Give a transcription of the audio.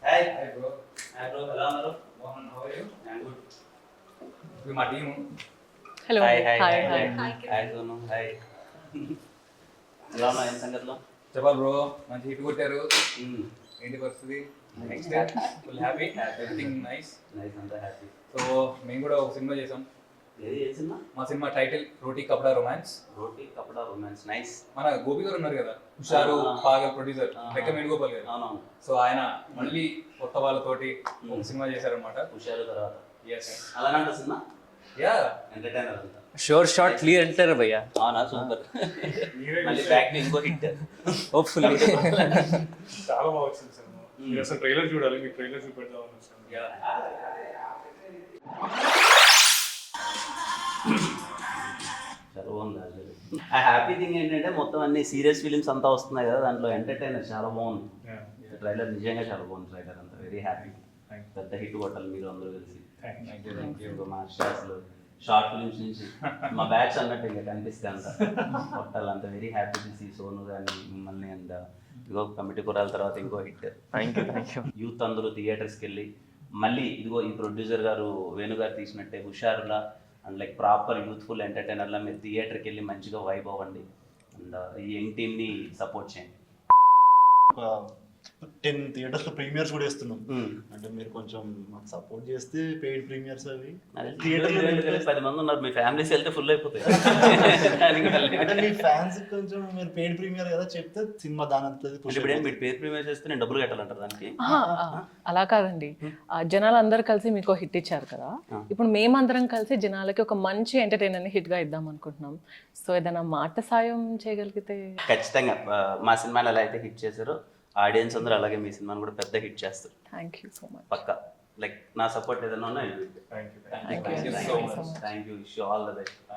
Hi hi bro. Hi bro, ఎలా ఉన్నారు? Mohan, how are you? I'm good. ఇది మా team. Hello hi hi hi hi hi hi Sonu hi. ఎలా ఉన్నా ఏం సంగతిలో? చెప్పాలి బ్రో, మంచి హిట్ కొట్టారు. ఏంటి పరిస్థితి? Next full happy, everything nice. Nice, అంతా హ్యాపీ. సో మేము కూడా ఒక సినిమా చేసాం. ఏది చేసినా? మా సినిమా టైటిల్ రోటీ కపడా రొమాన్స్. రోటీ కపడా రొమాన్స్. నైస్. మన గోపి గారు ఉన్నారు కదా, హుషారు పాగల్ ప్రొడ్యూసర్, లెక్క వేణుగోపాల్ గారు. అవునవును. సో ఆయన మళ్ళీ కొత్త వాళ్ళతోటి ఒక సినిమా చేశారనమాట. హుషారు తర్వాత ఎస్, అలానే సినిమా యా. ఎంటర్టైనర్ అంతా. షోర్ షార్ట్ క్లియర్ అంటారు భయ్యా. అవునా, సూపర్. మళ్ళీ బ్యాక్ ఇంకో హిట్. హోప్ఫుల్లీ చాలా బాగా వచ్చింది సినిమా. మీరు అసలు ట్రైలర్ చూడాలి, మీకు ట్రైలర్ చూపెడదామని వచ్చాను. చాలా బాగుంది. ఆ హ్యాపీ థింగ్ ఏంటంటే మొత్తం అన్ని సీరియస్ ఫిలిమ్స్ అంతా వస్తున్నాయి కదా, దాంట్లో ఎంటర్టైనర్ చాలా బాగుంది. ట్రైలర్ నిజంగా చాలా బాగుంది. ట్రైలర్ అంతా వెరీ హ్యాపీ. పెద్ద హిట్ కొట్టాలి మీరు అందరూ కలిసి. మా అసలు షార్ట్ ఫిలిమ్స్ నుంచి మా బ్యాచ్ అన్నట్టు ఇంకా కనిపిస్తే అంత కొట్టాలి. అంత very happy to see Sonu కానీ మిమ్మల్ని. అండ్ ఇదిగో కమిటీ కూరాల తర్వాత ఇంకో హిట్. Thank you. యూత్ అందరూ థియేటర్స్కి వెళ్ళి మళ్ళీ ఇదిగో ఈ ప్రొడ్యూసర్ గారు వేణు గారు తీసినట్టే హుషారులా అండ్ లైక్ ప్రాపర్ యూత్ఫుల్ ఎంటర్టైనర్లా మీరు థియేటర్కి వెళ్ళి మంచిగా వైబ్ అవ్వండి. అండ్ ఈ యంగ్ టీమ్ని సపోర్ట్ చేయండి. 10 థియేటర్స్లో ప్రీమియర్స్ కూడా ఇస్తున్నాం. అంటే మీరు కొంచెం మాకు సపోర్ట్ చేస్తే పెయిడ్ ప్రీమియర్స్ అవి థియేటర్లో 10 మంది ఉన్నారు, మీ ఫ్యామిలీస్ వెళ్తే ఫుల్ అయిపోతాయి. అంటే మీ ఫ్యాన్స్ కొంచెం మీరు పెయిడ్ ప్రీమియర్ కదా చెప్తే సినిమా దాని అంతది ఇప్పుడు మీరు పేరు ప్రీమియర్ చేస్తే నేను డబ్బులు కట్టాలంటారు దానికి? అలా కాదండి, జనాలు అందరు కలిసి మీకు హిట్ ఇచ్చారు కదా, ఇప్పుడు మేమందరం కలిసి జనాలకి ఒక మంచి ఎంటర్టైనర్ ని హిట్ గా ఇద్దాం అనుకుంటున్నాం. సో ఏదైనా మాట సాయం చేయగలిగితే. ఖచ్చితంగా మా సినిమాని ఎలా అయితే హిట్ చేశారో ఆడియన్స్ అందరూ అలాగే మీ సినిమాని కూడా పెద్ద హిట్ చేస్తారు. Thank you so much. పక్కా. లైక్ నా సపోర్ట్ ఏదైనా ఉన్నా thank you. Thank you. Wish you all the best.